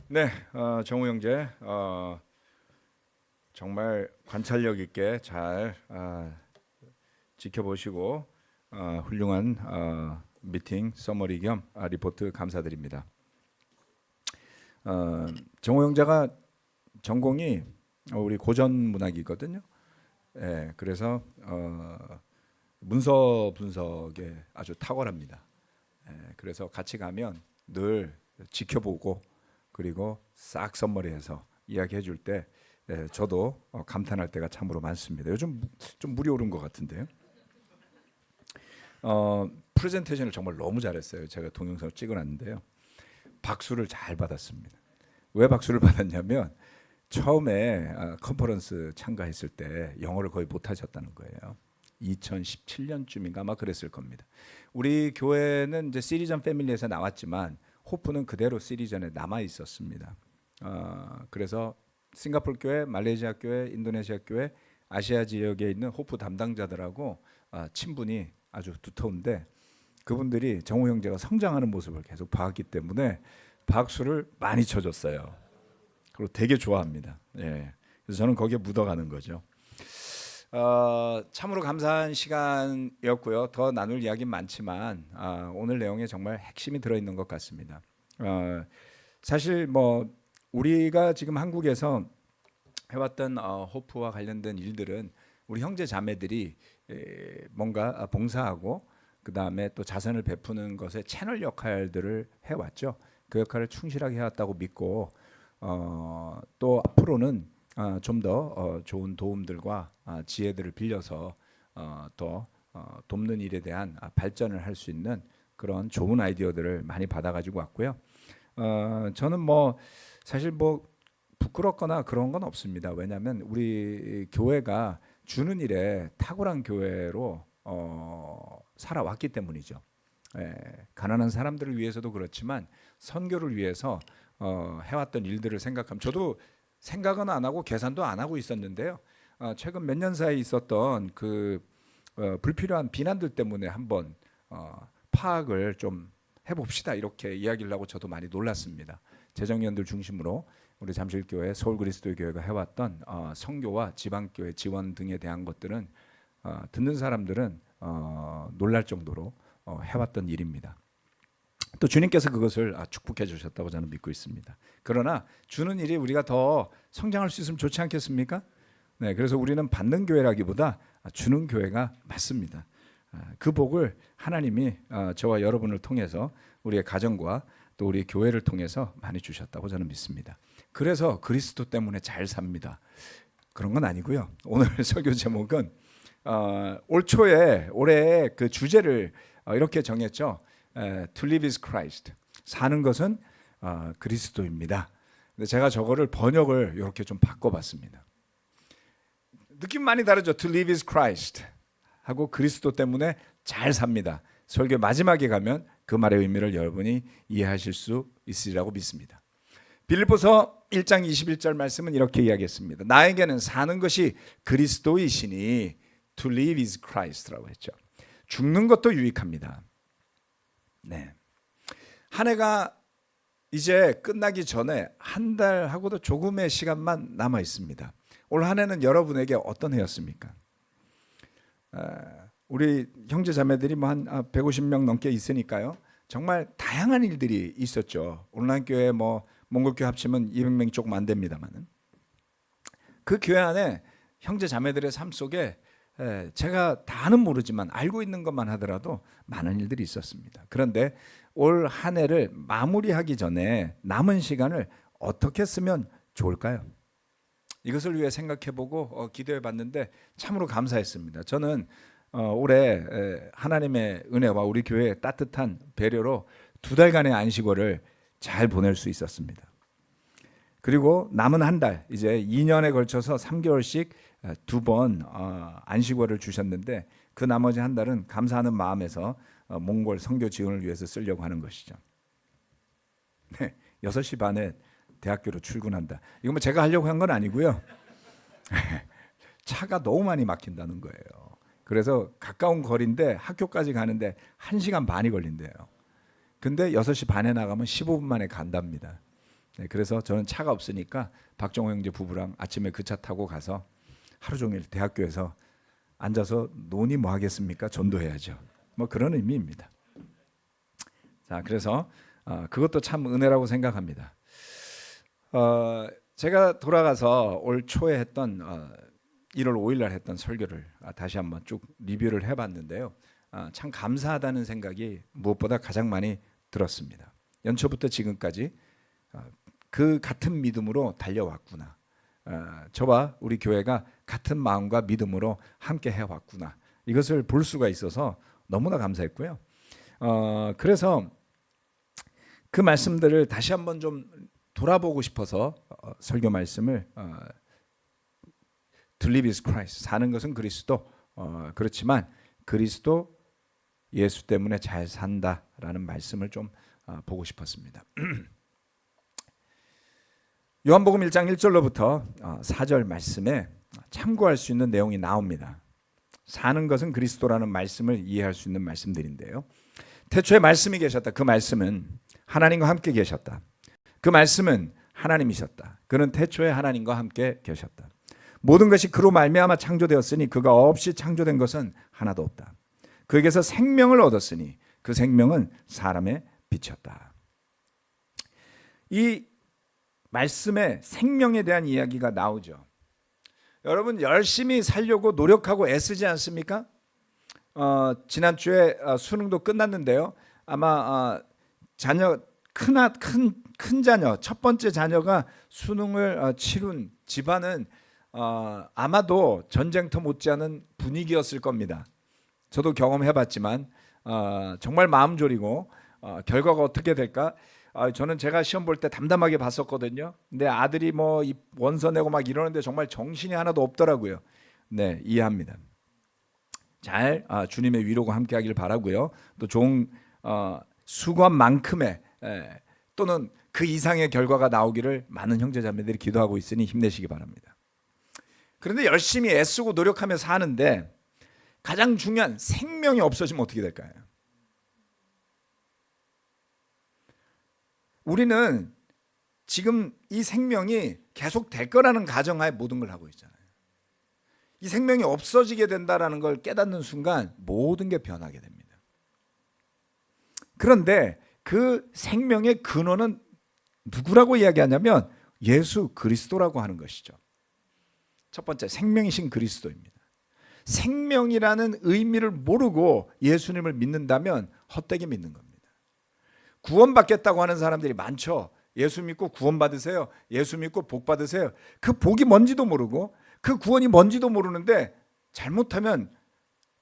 네, 정우 형제, 정말 관찰력 있게 잘 지켜보시고 훌륭한 미팅 서머리 겸 리포트 감사드립니다. 정우 형제가 전공이 우리 고전 문학이거든요. 예, 그래서 문서 분석에 아주 탁월합니다. 예, 그래서 같이 가면 늘 지켜보고 그리고 싹 선머리해서 이야기해 줄 때 저도 감탄할 때가 참으로 많습니다. 요즘 좀 물이 오른 것 같은데요. 프레젠테이션을 정말 너무 잘했어요. 제가 동영상을 찍어놨는데요. 박수를 잘 받았습니다. 왜 박수를 받았냐면 처음에 컨퍼런스 참가했을 때 영어를 거의 못하셨다는 거예요. 2017년쯤인가 아마 그랬을 겁니다. 우리 교회는 이제 시리전 패밀리에서 나왔지만 호프는 그대로 시리전에 남아 있었습니다. 그래서 싱가포르 교회, 말레이시아 교회, 인도네시아 교회, 아시아 지역에 있는 호프 담당자들하고 친분이 아주 두터운데 그분들이 정우 형제가 성장하는 모습을 계속 봤기 때문에 박수를 많이 쳐줬어요. 그리고 되게 좋아합니다. 예. 그래서 저는 거기에 묻어가는 거죠. 참으로 감사한 시간이었고요. 더 나눌 이야기는 많지만 오늘 내용에 정말 핵심이 들어있는 것 같습니다. 사실 뭐 우리가 지금 한국에서 해왔던 호프와 관련된 일들은 우리 형제 자매들이 뭔가 봉사하고 그 다음에 또 자선을 베푸는 것에 채널 역할들을 해왔죠. 그 역할을 충실하게 해왔다고 믿고 또 앞으로는 좀 더 좋은 도움들과 지혜들을 빌려서 더 돕는 일에 대한 발전을 할 수 있는 그런 좋은 아이디어들을 많이 받아가지고 왔고요. 저는 뭐 사실 뭐 부끄럽거나 그런 건 없습니다. 왜냐하면 우리 교회가 주는 일에 탁월한 교회로 살아왔기 때문이죠. 가난한 사람들을 위해서도 그렇지만 선교를 위해서 해왔던 일들을 생각하면 저도 생각은 안 하고 계산도 안 하고 있었는데요. 최근 몇 년 사이 있었던 그 불필요한 비난들 때문에 한번 파악을 좀 해봅시다 이렇게 이야기를 하고 저도 많이 놀랐습니다. 재정위원들 중심으로 우리 잠실교회, 서울그리스도교회가 해왔던 선교와 지방교회 지원 등에 대한 것들은 듣는 사람들은 놀랄 정도로 해왔던 일입니다. 또 주님께서 그것을 축복해 주셨다고 저는 믿고 있습니다. 그러나 주는 일이 우리가 더 성장할 수 있으면 좋지 않겠습니까? 네, 그래서 우리는 받는 교회라기보다 주는 교회가 맞습니다. 그 복을 하나님이 저와 여러분을 통해서 우리의 가정과 또 우리 교회를 통해서 많이 주셨다고 저는 믿습니다. 그래서 그리스도 때문에 잘 삽니다. 그런 건 아니고요. 오늘 설교 제목은 올 초에 올해 그 주제를 이렇게 정했죠. To live is Christ. 사는 것은 그리스도입니다. 근데 제가 저거를 번역을 이렇게 좀 바꿔봤습니다. 느낌 많이 다르죠. To live is Christ 하고 그리스도 때문에 잘 삽니다. 설교 마지막에 가면 그 말의 의미를 여러분이 이해하실 수 있으리라고 믿습니다. 빌립보서 1장 21절 말씀은 이렇게 이야기했습니다. 나에게는 사는 것이 그리스도이시니 To live is Christ라고 했죠. 죽는 것도 유익합니다. 네. 한 해가 이제 끝나기 전에 한 달하고도 조금의 시간만 남아 있습니다. 올 한 해는 여러분에게 어떤 해였습니까? 우리 형제 자매들이 뭐 한 150명 넘게 있으니까요. 정말 다양한 일들이 있었죠. 온라인 교회 뭐 몽골교회 합치면 200명이 조금 안 됩니다만은 그 교회 안에 형제 자매들의 삶 속에 제가 다는 모르지만 알고 있는 것만 하더라도 많은 일들이 있었습니다. 그런데 올 한 해를 마무리하기 전에 남은 시간을 어떻게 쓰면 좋을까요? 이것을 위해 생각해보고 기도해봤는데 참으로 감사했습니다. 저는 올해 하나님의 은혜와 우리 교회의 따뜻한 배려로 2달간의 안식월을 잘 보낼 수 있었습니다. 그리고 남은 한 달, 이제 2년에 걸쳐서 3개월씩 2번 안식월을 주셨는데 그 나머지 한 달은 감사하는 마음에서 몽골 선교 지원을 위해서 쓰려고 하는 것이죠. 네, 6시 반에 대학교로 출근한다. 이거 뭐 제가 하려고 한 건 아니고요. 차가 너무 많이 막힌다는 거예요. 그래서 가까운 거리인데 학교까지 가는데 1시간 반이 걸린대요. 근데 6시 반에 나가면 15분 만에 간답니다. 네, 그래서 저는 차가 없으니까 박정호 형제 부부랑 아침에 그 차 타고 가서 하루 종일 대학교에서 앉아서 논의 뭐 하겠습니까? 전도해야죠. 뭐 그런 의미입니다. 자, 그래서 그것도 참 은혜라고 생각합니다. 제가 돌아가서 올 초에 했던 1월 5일 날 했던 설교를 다시 한번 쭉 리뷰를 해봤는데요. 참 감사하다는 생각이 무엇보다 가장 많이 들었습니다. 연초부터 지금까지 그 같은 믿음으로 달려왔구나. 저와 우리 교회가 같은 마음과 믿음으로 함께 해왔구나. 이것을 볼 수가 있어서 너무나 감사했고요. 그래서 그 말씀들을 다시 한번 좀 돌아보고 싶어서 설교 말씀을 To live is Christ, 사는 것은 그리스도, 그렇지만 그리스도 예수 때문에 잘 산다라는 말씀을 좀 보고 싶었습니다. 요한복음 1장 1절로부터 4절 말씀에 참고할 수 있는 내용이 나옵니다. 사는 것은 그리스도라는 말씀을 이해할 수 있는 말씀들인데요. 태초에 말씀이 계셨다. 그 말씀은 하나님과 함께 계셨다. 그 말씀은 하나님이셨다. 그는 태초에 하나님과 함께 계셨다. 모든 것이 그로 말미암아 창조되었으니 그가 없이 창조된 것은 하나도 없다. 그에게서 생명을 얻었으니 그 생명은 사람의 빛이었다. 이 말씀에 생명에 대한 이야기가 나오죠. 여러분 열심히 살려고 노력하고 애쓰지 않습니까? 지난주에 수능도 끝났는데요. 아마 자녀 큰 자녀 첫 번째 자녀가 수능을 치룬 집안은 아마도 전쟁터 못지않은 분위기였을 겁니다. 저도 경험해봤지만 정말 마음 졸이고 결과가 어떻게 될까? 저는 제가 시험 볼 때 담담하게 봤었거든요. 근데 아들이 뭐 원서 내고 막 이러는데 정말 정신이 하나도 없더라고요. 네, 이해합니다. 잘 주님의 위로가 함께하길 바라고요. 또 좋은 수고한만큼의 또는 그 이상의 결과가 나오기를 많은 형제자매들이 기도하고 있으니 힘내시기 바랍니다. 그런데 열심히 애쓰고 노력하며 사는데 가장 중요한 생명이 없어지면 어떻게 될까요? 우리는 지금 이 생명이 계속 될 거라는 가정하에 모든 걸 하고 있잖아요. 이 생명이 없어지게 된다는 걸 깨닫는 순간 모든 게 변하게 됩니다. 그런데 그 생명의 근원은 누구라고 이야기하냐면 예수 그리스도라고 하는 것이죠. 첫 번째, 생명이신 그리스도입니다. 생명이라는 의미를 모르고 예수님을 믿는다면 헛되게 믿는 겁니다. 구원받겠다고 하는 사람들이 많죠. 예수 믿고 구원 받으세요. 예수 믿고 복 받으세요. 그 복이 뭔지도 모르고 그 구원이 뭔지도 모르는데 잘못하면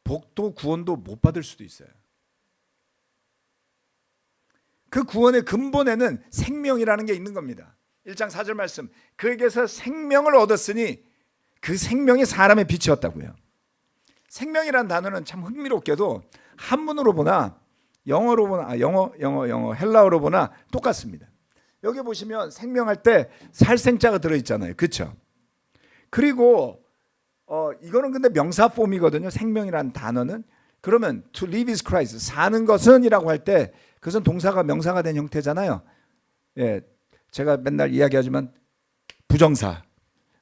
복도 구원도 못 받을 수도 있어요. 그 구원의 근본에는 생명이라는 게 있는 겁니다. 1장 4절 말씀, 그에게서 생명을 얻었으니 그 생명이 사람의 빛이었다고요. 생명이라는 단어는 참 흥미롭게도 한문으로 보나 영어로 보나 영어 헬라어로 보나 똑같습니다. 여기 보시면 생명할 때 살생자가 들어있잖아요. 그렇죠? 그리고 이거는 근데 명사 폼이거든요. 생명이라는 단어는. 그러면 to live is Christ, 사는 것은 이라고 할 때 그것은 동사가 명사가 된 형태잖아요. 예, 제가 맨날 이야기하지만 부정사,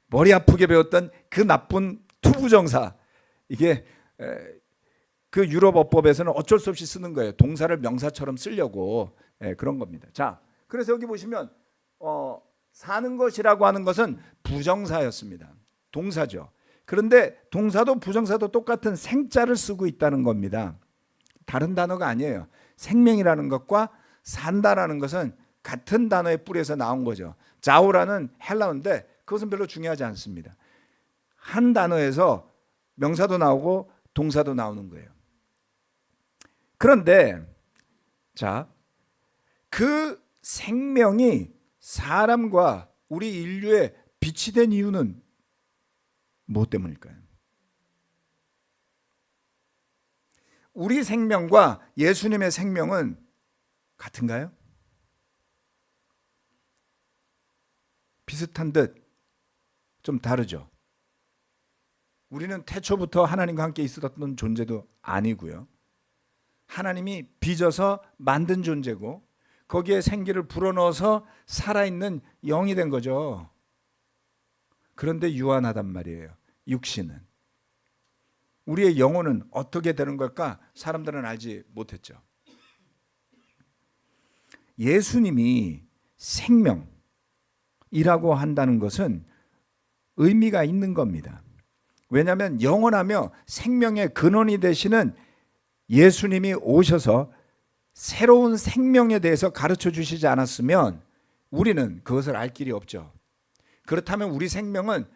머리 아프게 배웠던 그 나쁜 투부정사, 이게 그 유럽 어법에서는 어쩔 수 없이 쓰는 거예요. 동사를 명사처럼 쓰려고 그런 겁니다. 자, 그래서 여기 보시면 사는 것이라고 하는 것은 부정사였습니다. 동사죠. 그런데 동사도 부정사도 똑같은 생자를 쓰고 있다는 겁니다. 다른 단어가 아니에요. 생명이라는 것과 산다라는 것은 같은 단어의 뿌리에서 나온 거죠. 자오라는 헬라어인데 그것은 별로 중요하지 않습니다. 한 단어에서 명사도 나오고 동사도 나오는 거예요. 그런데 자, 그 생명이 사람과 우리 인류의 빛이 된 이유는 무엇 때문일까요? 우리 생명과 예수님의 생명은 같은가요? 비슷한 듯 좀 다르죠. 우리는 태초부터 하나님과 함께 있었던 존재도 아니고요. 하나님이 빚어서 만든 존재고 거기에 생기를 불어넣어서 살아있는 영이 된 거죠. 그런데 유한하단 말이에요. 육신은. 우리의 영혼은 어떻게 되는 걸까? 사람들은 알지 못했죠. 예수님이 생명이라고 한다는 것은 의미가 있는 겁니다. 왜냐하면 영원하며 생명의 근원이 되시는 예수님이 오셔서 새로운 생명에 대해서 가르쳐 주시지 않았으면 우리는 그것을 알 길이 없죠. 그렇다면 우리 생명은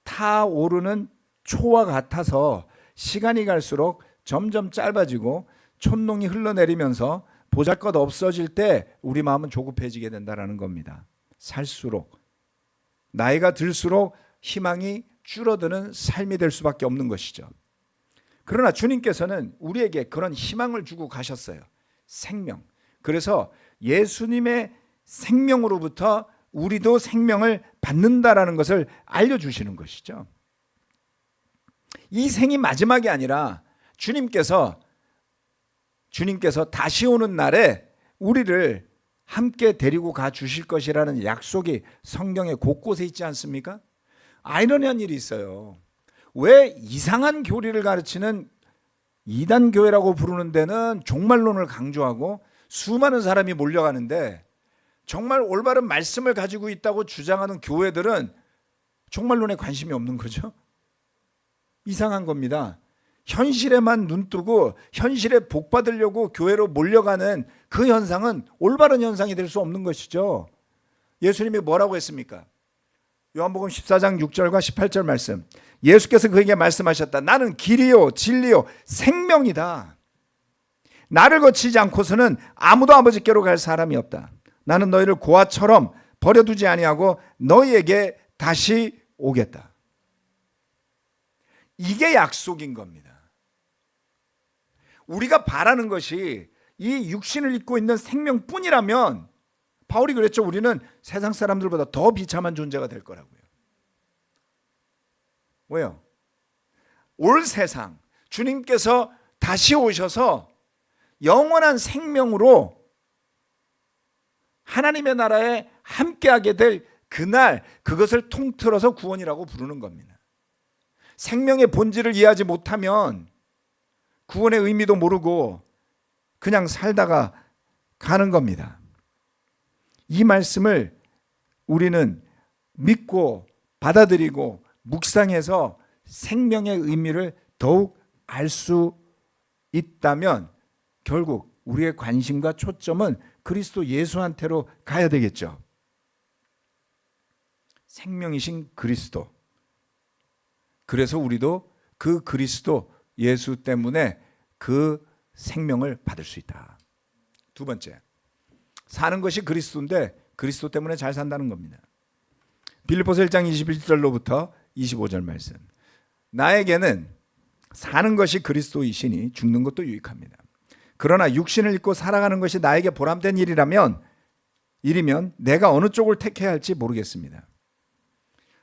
타오르는 초와 같아서 시간이 갈수록 점점 짧아지고 촌농이 흘러내리면서 보잘것 없어질 때 우리 마음은 조급해지게 된다는 겁니다. 살수록 나이가 들수록 희망이 줄어드는 삶이 될 수밖에 없는 것이죠. 그러나 주님께서는 우리에게 그런 희망을 주고 가셨어요. 생명. 그래서 예수님의 생명으로부터 우리도 생명을 받는다라는 것을 알려주시는 것이죠. 이 생이 마지막이 아니라 주님께서 다시 오는 날에 우리를 함께 데리고 가 주실 것이라는 약속이 성경에 곳곳에 있지 않습니까? 아이러니한 일이 있어요. 왜 이상한 교리를 가르치는 이단 교회라고 부르는 데는 종말론을 강조하고 수많은 사람이 몰려가는데 정말 올바른 말씀을 가지고 있다고 주장하는 교회들은 종말론에 관심이 없는 거죠? 이상한 겁니다. 현실에만 눈뜨고 현실에 복 받으려고 교회로 몰려가는 그 현상은 올바른 현상이 될 수 없는 것이죠. 예수님이 뭐라고 했습니까? 요한복음 14장 6절과 18절 말씀. 예수께서 그에게 말씀하셨다. 나는 길이요 진리요 생명이다. 나를 거치지 않고서는 아무도 아버지께로 갈 사람이 없다. 나는 너희를 고아처럼 버려두지 아니하고 너희에게 다시 오겠다. 이게 약속인 겁니다. 우리가 바라는 것이 이 육신을 입고 있는 생명뿐이라면 바울이 그랬죠. 우리는 세상 사람들보다 더 비참한 존재가 될 거라고요. 왜요? 올 세상 주님께서 다시 오셔서 영원한 생명으로 하나님의 나라에 함께하게 될 그날, 그것을 통틀어서 구원이라고 부르는 겁니다. 생명의 본질을 이해하지 못하면 구원의 의미도 모르고 그냥 살다가 가는 겁니다. 이 말씀을 우리는 믿고 받아들이고 묵상해서 생명의 의미를 더욱 알 수 있다면 결국 우리의 관심과 초점은 그리스도 예수한테로 가야 되겠죠. 생명이신 그리스도. 그래서 우리도 그 그리스도 예수 때문에 그 생명을 받을 수 있다. 두 번째, 사는 것이 그리스도인데 그리스도 때문에 잘 산다는 겁니다. 빌립보서 1장 21절로부터 25절 말씀. 나에게는 사는 것이 그리스도이시니 죽는 것도 유익합니다. 그러나 육신을 입고 살아가는 것이 나에게 보람된 일이면 내가 어느 쪽을 택해야 할지 모르겠습니다.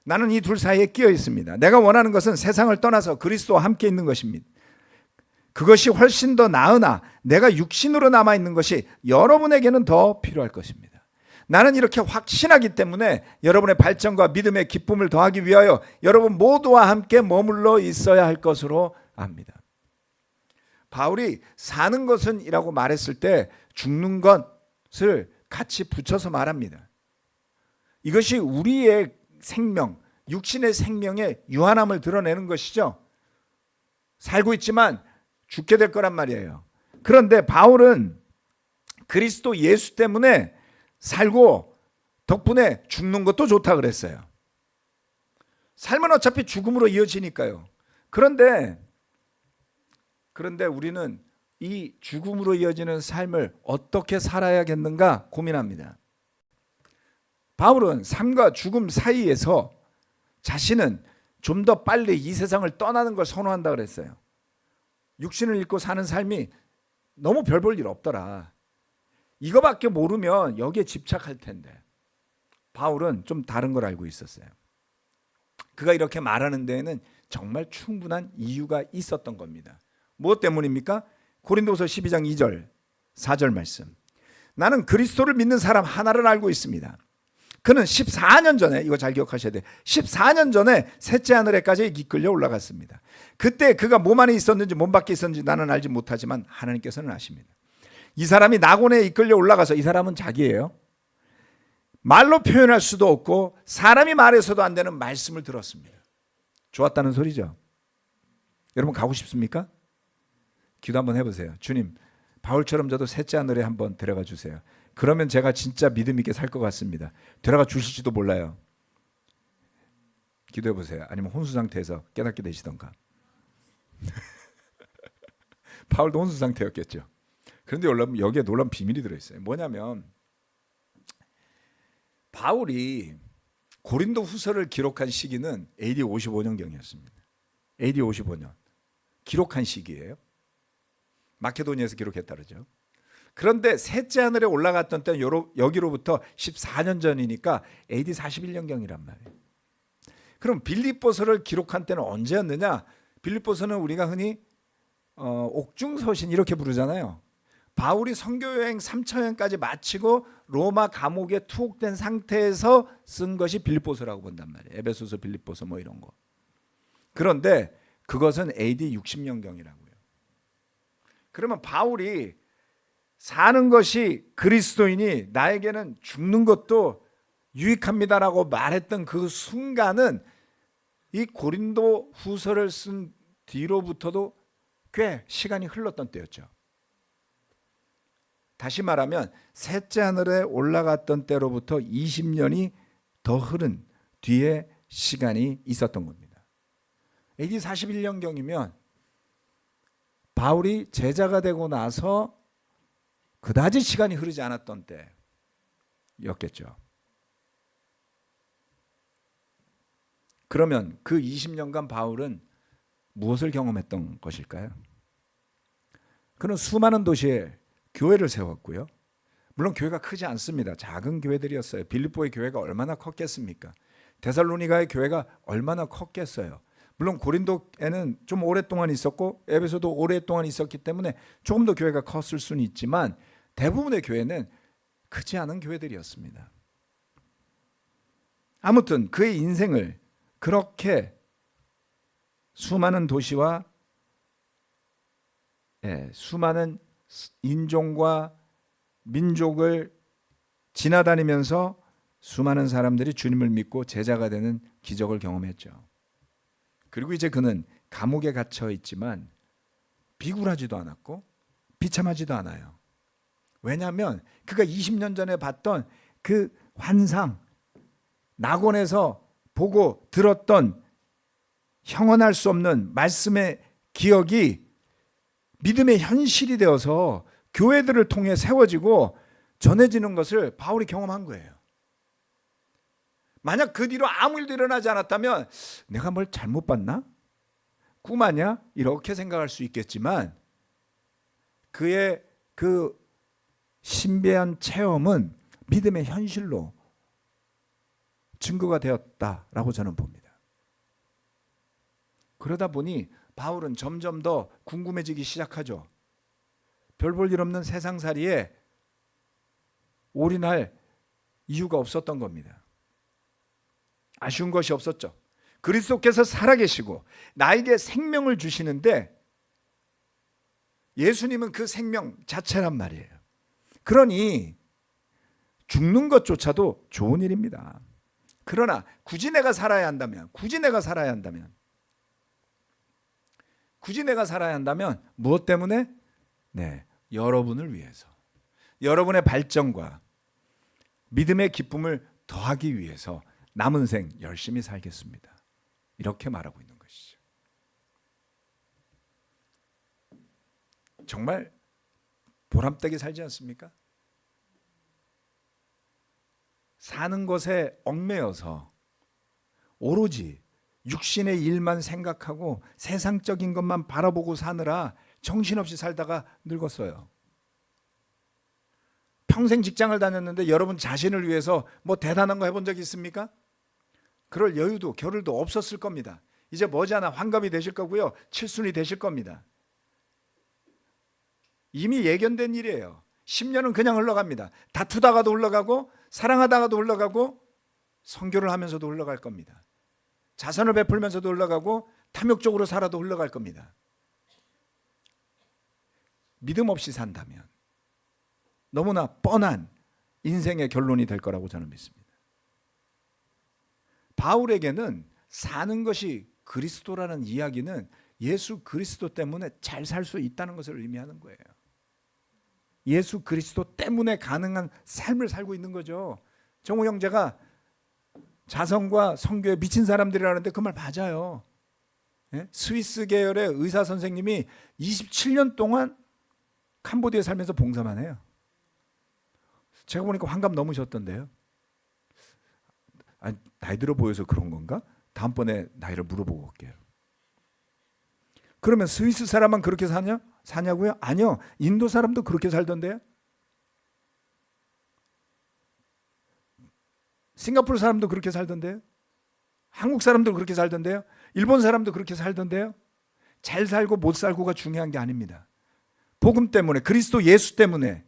나는 이 둘 사이에 끼어 있습니다. 내가 원하는 것은 세상을 떠나서 그리스도와 함께 있는 것입니다. 그것이 훨씬 더 나으나 내가 육신으로 남아있는 것이 여러분에게는 더 필요할 것입니다. 나는 이렇게 확신하기 때문에 여러분의 발전과 믿음의 기쁨을 더하기 위하여 여러분 모두와 함께 머물러 있어야 할 것으로 압니다. 바울이 사는 것은 이라고 말했을 때 죽는 것을 같이 붙여서 말합니다. 이것이 우리의 생명, 육신의 생명의 유한함을 드러내는 것이죠. 살고 있지만 죽게 될 거란 말이에요. 그런데 바울은 그리스도 예수 때문에 살고 덕분에 죽는 것도 좋다 그랬어요. 삶은 어차피 죽음으로 이어지니까요. 그런데 우리는 이 죽음으로 이어지는 삶을 어떻게 살아야겠는가 고민합니다. 바울은 삶과 죽음 사이에서 자신은 좀 더 빨리 이 세상을 떠나는 걸 선호한다 그랬어요. 육신을 잃고 사는 삶이 너무 별 볼 일 없더라. 이거밖에 모르면 여기에 집착할 텐데. 바울은 좀 다른 걸 알고 있었어요. 그가 이렇게 말하는 데에는 정말 충분한 이유가 있었던 겁니다. 무엇 때문입니까? 고린도서 12장 2절 4절 말씀. 나는 그리스도를 믿는 사람 하나를 알고 있습니다. 그는 14년 전에, 이거 잘 기억하셔야 돼요. 14년 전에 셋째 하늘에까지 이끌려 올라갔습니다. 그때 그가 몸 안에 있었는지 몸 밖에 있었는지 나는 알지 못하지만 하나님께서는 아십니다. 이 사람이 낙원에 이끌려 올라가서, 이 사람은 자기예요. 말로 표현할 수도 없고 사람이 말해서도 안 되는 말씀을 들었습니다. 좋았다는 소리죠. 여러분 가고 싶습니까? 기도 한번 해보세요. 주님, 바울처럼 저도 셋째 하늘에 한번 데려가 주세요. 그러면 제가 진짜 믿음 있게 살 것 같습니다. 데려가 주실지도 몰라요. 기도해 보세요. 아니면 혼수 상태에서 깨닫게 되시던가. 바울도 혼수 상태였겠죠. 그런데 여기에 놀라운 비밀이 들어있어요. 뭐냐면 바울이 고린도 후서를 기록한 시기는 AD 55년경이었습니다. AD 55년. 기록한 시기예요. 마케도니아에서 기록했다 그러죠. 그런데 셋째 하늘에 올라갔던 때는 여기로부터 14년 전이니까 AD 41년경이란 말이에요. 그럼 빌립보서를 기록한 때는 언제였느냐? 빌립보서는 우리가 흔히 옥중서신 이렇게 부르잖아요. 바울이 선교여행 3차여행까지 마치고 로마 감옥에 투옥된 상태에서 쓴 것이 빌립보서라고 본단 말이에요. 에베소서, 빌립보서 뭐 이런 거. 그런데 그것은 AD 60년경이라고요. 그러면 바울이 사는 것이 그리스도인이 나에게는 죽는 것도 유익합니다라고 말했던 그 순간은 이 고린도 후서를 쓴 뒤로부터도 꽤 시간이 흘렀던 때였죠. 다시 말하면 셋째 하늘에 올라갔던 때로부터 20년이 더 흐른 뒤에 시간이 있었던 겁니다. AD 41년경이면 바울이 제자가 되고 나서 그다지 시간이 흐르지 않았던 때였겠죠. 그러면 그 20년간 바울은 무엇을 경험했던 것일까요? 그는 수많은 도시에 교회를 세웠고요. 물론 교회가 크지 않습니다. 작은 교회들이었어요. 빌립보의 교회가 얼마나 컸겠습니까? 데살로니가의 교회가 얼마나 컸겠어요. 물론 고린도에는 좀 오랫동안 있었고 에베소도 오랫동안 있었기 때문에 조금 더 교회가 컸을 수는 있지만 대부분의 교회는 크지 않은 교회들이었습니다. 아무튼 그의 인생을 그렇게 수많은 도시와 수많은 인종과 민족을 지나다니면서 수많은 사람들이 주님을 믿고 제자가 되는 기적을 경험했죠. 그리고 이제 그는 감옥에 갇혀 있지만 비굴하지도 않았고 비참하지도 않아요. 왜냐하면 그가 20년 전에 봤던 그 환상, 낙원에서 보고 들었던 형언할 수 없는 말씀의 기억이 믿음의 현실이 되어서 교회들을 통해 세워지고 전해지는 것을 바울이 경험한 거예요. 만약 그 뒤로 아무 일도 일어나지 않았다면 내가 뭘 잘못 봤나? 꿈 아니야? 이렇게 생각할 수 있겠지만 그의 그 신비한 체험은 믿음의 현실로 증거가 되었다라고 저는 봅니다. 그러다 보니 바울은 점점 더 궁금해지기 시작하죠. 별 볼 일 없는 세상살이에 올인할 이유가 없었던 겁니다. 아쉬운 것이 없었죠. 그리스도께서 살아계시고 나에게 생명을 주시는데 예수님은 그 생명 자체란 말이에요. 그러니 죽는 것조차도 좋은 일입니다. 그러나 굳이 내가 살아야 한다면 무엇 때문에? 여러분을 위해서, 여러분의 발전과 믿음의 기쁨을 더하기 위해서 남은 생 열심히 살겠습니다. 이렇게 말하고 있는 것이죠. 정말 보람되게 살지 않습니까? 사는 것에 얽매여서 오로지 육신의 일만 생각하고 세상적인 것만 바라보고 사느라 정신없이 살다가 늙었어요. 평생 직장을 다녔는데 여러분 자신을 위해서 뭐 대단한 거 해본 적 있습니까? 그럴 여유도 겨를도 없었을 겁니다. 이제 머지않아 환갑이 되실 거고요. 칠순이 되실 겁니다. 이미 예견된 일이에요. 10년은 그냥 흘러갑니다. 다투다가도 흘러가고 사랑하다가도 흘러가고 선교를 하면서도 흘러갈 겁니다. 자선을 베풀면서도 흘러가고 탐욕적으로 살아도 흘러갈 겁니다. 믿음 없이 산다면 너무나 뻔한 인생의 결론이 될 거라고 저는 믿습니다. 바울에게는 사는 것이 그리스도라는 이야기는 예수 그리스도 때문에 잘 살 수 있다는 것을 의미하는 거예요. 예수 그리스도 때문에 가능한 삶을 살고 있는 거죠. 정우 형제가 자선과 선교에 미친 사람들이라는데 그 말 맞아요. 예? 스위스 계열의 의사 선생님이 27년 동안 캄보디아에 살면서 봉사만 해요. 제가 보니까 환갑 넘으셨던데요. 아니, 나이 들어 보여서 그런 건가? 다음번에 나이를 물어보고 올게요. 그러면 스위스 사람만 그렇게 사냐고요? 아니요. 인도 사람도 그렇게 살던데요. 싱가포르 사람도 그렇게 살던데요. 한국 사람도 그렇게 살던데요. 일본 사람도 그렇게 살던데요. 잘 살고 못 살고가 중요한 게 아닙니다. 복음 때문에, 그리스도 예수 때문에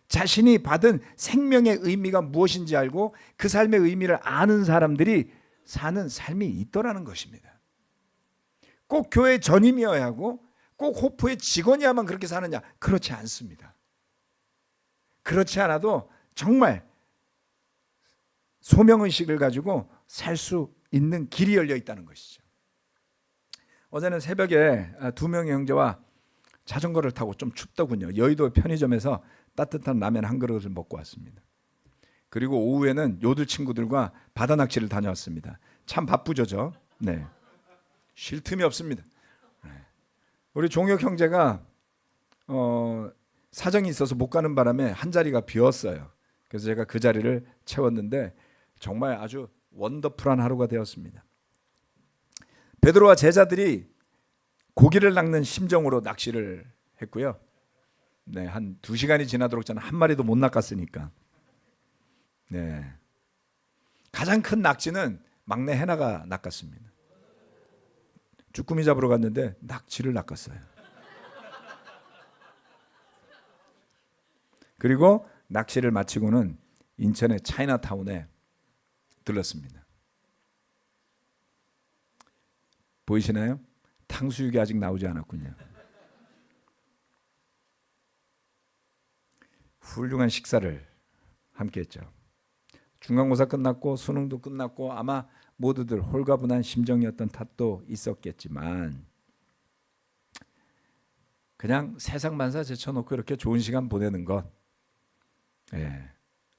자신이 받은 생명의 의미가 무엇인지 알고 그 삶의 의미를 아는 사람들이 사는 삶이 있더라는 것입니다. 꼭 교회 전임이어야 하고 꼭 호프의 직원이야만 그렇게 사느냐? 그렇지 않습니다. 그렇지 않아도 정말 소명의식을 가지고 살 수 있는 길이 열려 있다는 것이죠. 어제는 새벽에 두 명의 형제와 자전거를 타고 좀 춥더군요. 여의도 편의점에서 따뜻한 라면 한 그릇을 먹고 왔습니다. 그리고 오후에는 요들 친구들과 바다 낚시를 다녀왔습니다. 참 바쁘죠, 네. 쉴 틈이 없습니다. 우리 종혁 형제가 사정이 있어서 못 가는 바람에 한 자리가 비었어요. 그래서 제가 그 자리를 채웠는데 정말 아주 원더풀한 하루가 되었습니다. 베드로와 제자들이 고기를 낚는 심정으로 낚시를 했고요. 네, 한 2시간이 지나도록 저는 한 마리도 못 낚았으니까. 네, 가장 큰 낙지는 막내 해나가 낚았습니다. 쭈꾸미 잡으러 갔는데 낙지를 낚았어요. 그리고 낚시를 마치고는 인천의 차이나타운에 들렀습니다. 보이시나요? 탕수육이 아직 나오지 않았군요. 훌륭한 식사를 함께 했죠. 중간고사 끝났고 수능도 끝났고 아마 모두들 홀가분한 심정이었던 탓도 있었겠지만 그냥 세상 만사 제쳐놓고 이렇게 좋은 시간 보내는 것,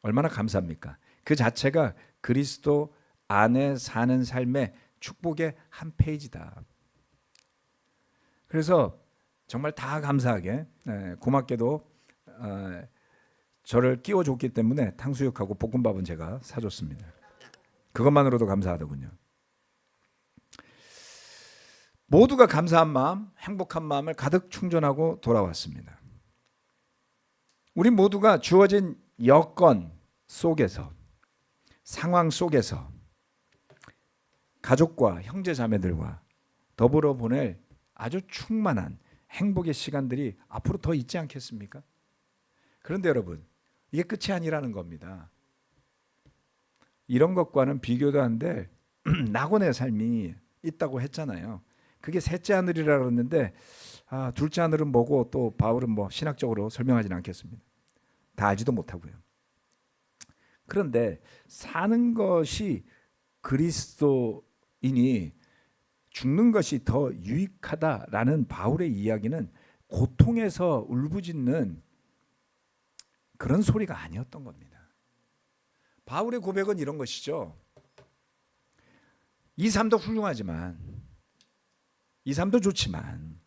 얼마나 감사합니까? 그 자체가 그리스도 안에 사는 삶의 축복의 한 페이지다. 그래서 정말 다 감사하게 고맙게도 저를 끼워줬기 때문에 탕수육하고 볶음밥은 제가 사줬습니다. 그것만으로도 감사하더군요. 모두가 감사한 마음, 행복한 마음을 가득 충전하고 돌아왔습니다. 우리 모두가 주어진 여건 속에서, 상황 속에서 가족과 형제 자매들과 더불어 보낼 아주 충만한 행복의 시간들이 앞으로 더 있지 않겠습니까? 그런데 여러분, 이게 끝이 아니라는 겁니다. 이런 것과는 비교도 안 될 낙원의 삶이 있다고 했잖아요. 그게 셋째 하늘이라 그랬는데 둘째 하늘은 뭐고 또 바울은 뭐 신학적으로 설명하지는 않겠습니다. 다 알지도 못하고요. 그런데 사는 것이 그리스도이니 죽는 것이 더 유익하다라는 바울의 이야기는 고통에서 울부짖는 그런 소리가 아니었던 겁니다. 바울의 고백은 이런 것이죠. 이 삶도 훌륭하지만, 이 삶도 좋지만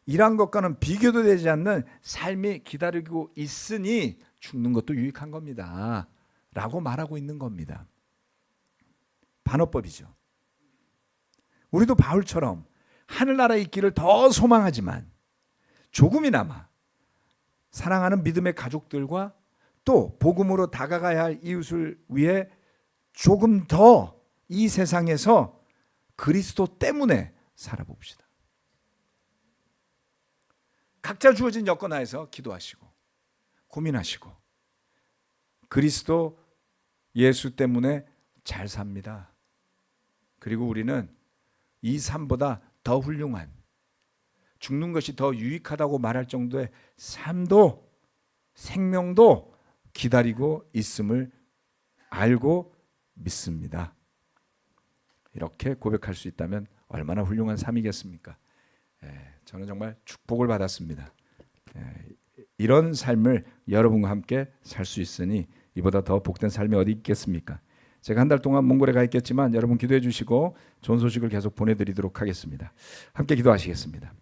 이러한 것과는 비교도 되지 않는 삶이 기다리고 있으니 죽는 것도 유익한 겁니다 라고 말하고 있는 겁니다. 반어법이죠. 우리도 바울처럼 하늘나라에 있기를 더 소망하지만 조금이나마 사랑하는 믿음의 가족들과 또 복음으로 다가가야 할 이웃을 위해 조금 더 이 세상에서 그리스도 때문에 살아봅시다. 각자 주어진 여건 하에서 기도하시고 고민하시고 그리스도 예수 때문에 잘 삽니다. 그리고 우리는 이 삶보다 더 훌륭한, 죽는 것이 더 유익하다고 말할 정도의 삶도 생명도 기다리고 있음을 알고 믿습니다. 이렇게 고백할 수 있다면 얼마나 훌륭한 삶이겠습니까? 저는 정말 축복을 받았습니다. 이런 삶을 여러분과 함께 살 수 있으니 이보다 더 복된 삶이 어디 있겠습니까? 제가 한 달 동안 몽골에 가 있겠지만 여러분 기도해 주시고 좋은 소식을 계속 보내드리도록 하겠습니다. 함께 기도하시겠습니다.